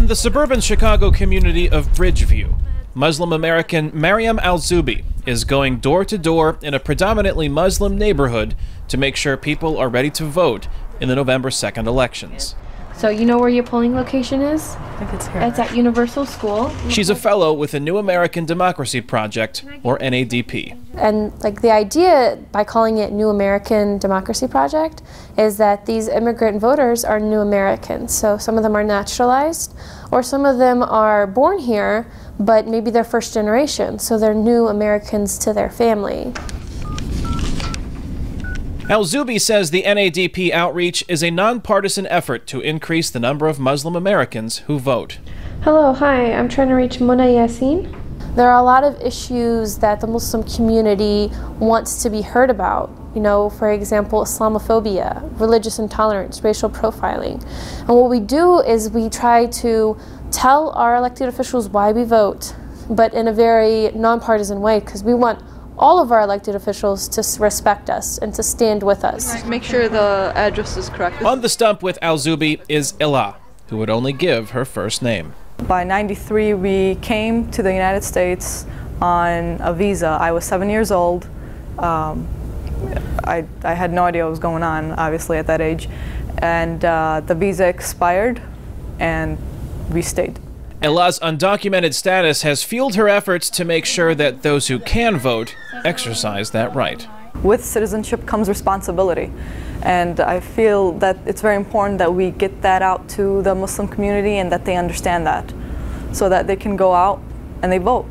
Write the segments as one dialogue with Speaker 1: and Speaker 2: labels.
Speaker 1: In the suburban Chicago community of Bridgeview, Muslim American Mariam Al-Zubi is going door to door in a predominantly Muslim neighborhood to make sure people are ready to vote in the November 2nd elections.
Speaker 2: So you know where your polling location is?
Speaker 3: I think it's here.
Speaker 2: It's at Universal School.
Speaker 1: She's a fellow with the New American Democracy Project, or NADP.
Speaker 2: And the idea by calling it New American Democracy Project is that these immigrant voters are new Americans. So some of them are naturalized, or some of them are born here, but maybe they're first generation, so they're new Americans to their family.
Speaker 1: Al-Zubi says the NADP outreach is a nonpartisan effort to increase the number of Muslim Americans who vote.
Speaker 2: Hello, hi, I'm trying to reach Mona Yassin. There are a lot of issues that the Muslim community wants to be heard about. You know, for example, Islamophobia, religious intolerance, racial profiling. And what we do is we try to tell our elected officials why we vote, but in a very nonpartisan way, because we want all of our elected officials to respect us and to stand with us.
Speaker 3: Make sure the address is correct.
Speaker 1: On the stump with Al-Zubi is Ella, who would only give her first name.
Speaker 3: By '93, we came to the United States on a visa. I was 7 years old. I had no idea what was going on, obviously, at that age. And the visa expired, and we stayed.
Speaker 1: Ella's undocumented status has fueled her efforts to make sure that those who can vote exercise that right.
Speaker 3: With citizenship comes responsibility, and I feel that it's very important that we get that out to the Muslim community and that they understand that, so that they can go out and they vote.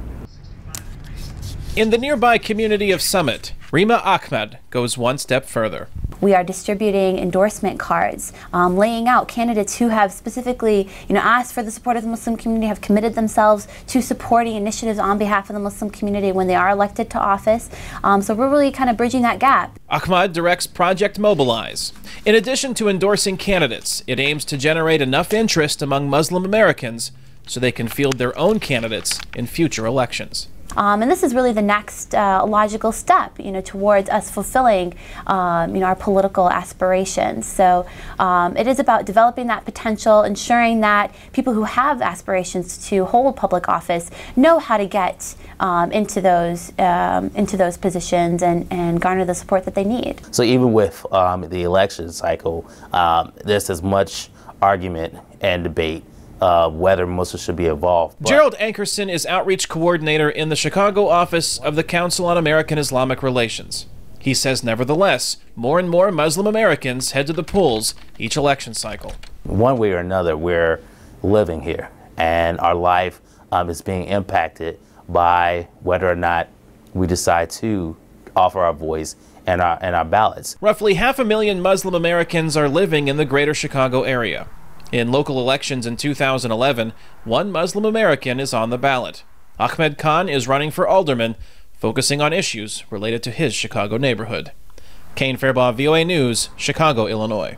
Speaker 1: In the nearby community of Summit, Rima Ahmed goes one step further.
Speaker 4: We are distributing endorsement cards, laying out candidates who have specifically, asked for the support of the Muslim community, have committed themselves to supporting initiatives on behalf of the Muslim community when they are elected to office. So we're really kind of bridging that gap.
Speaker 1: Ahmed directs Project Mobilize. In addition to endorsing candidates, it aims to generate enough interest among Muslim Americans so they can field their own candidates in future elections.
Speaker 4: And this is really the next logical step, towards us fulfilling, our political aspirations. So it is about developing that potential, ensuring that people who have aspirations to hold public office know how to get into those positions and garner the support that they need.
Speaker 5: So even with the election cycle, there's as much argument and debate whether Muslims should be involved.
Speaker 1: Gerald Ankerson is outreach coordinator in the Chicago office of the Council on American Islamic Relations. He says, nevertheless, more and more Muslim Americans head to the polls each election cycle.
Speaker 5: One way or another, we're living here, and our life is being impacted by whether or not we decide to offer our voice and our ballots.
Speaker 1: Roughly 500,000 Muslim Americans are living in the greater Chicago area. In local elections in 2011, one Muslim American is on the ballot. Ahmed Khan is running for alderman, focusing on issues related to his Chicago neighborhood. Kane, Farabaugh, VOA News, Chicago, Illinois.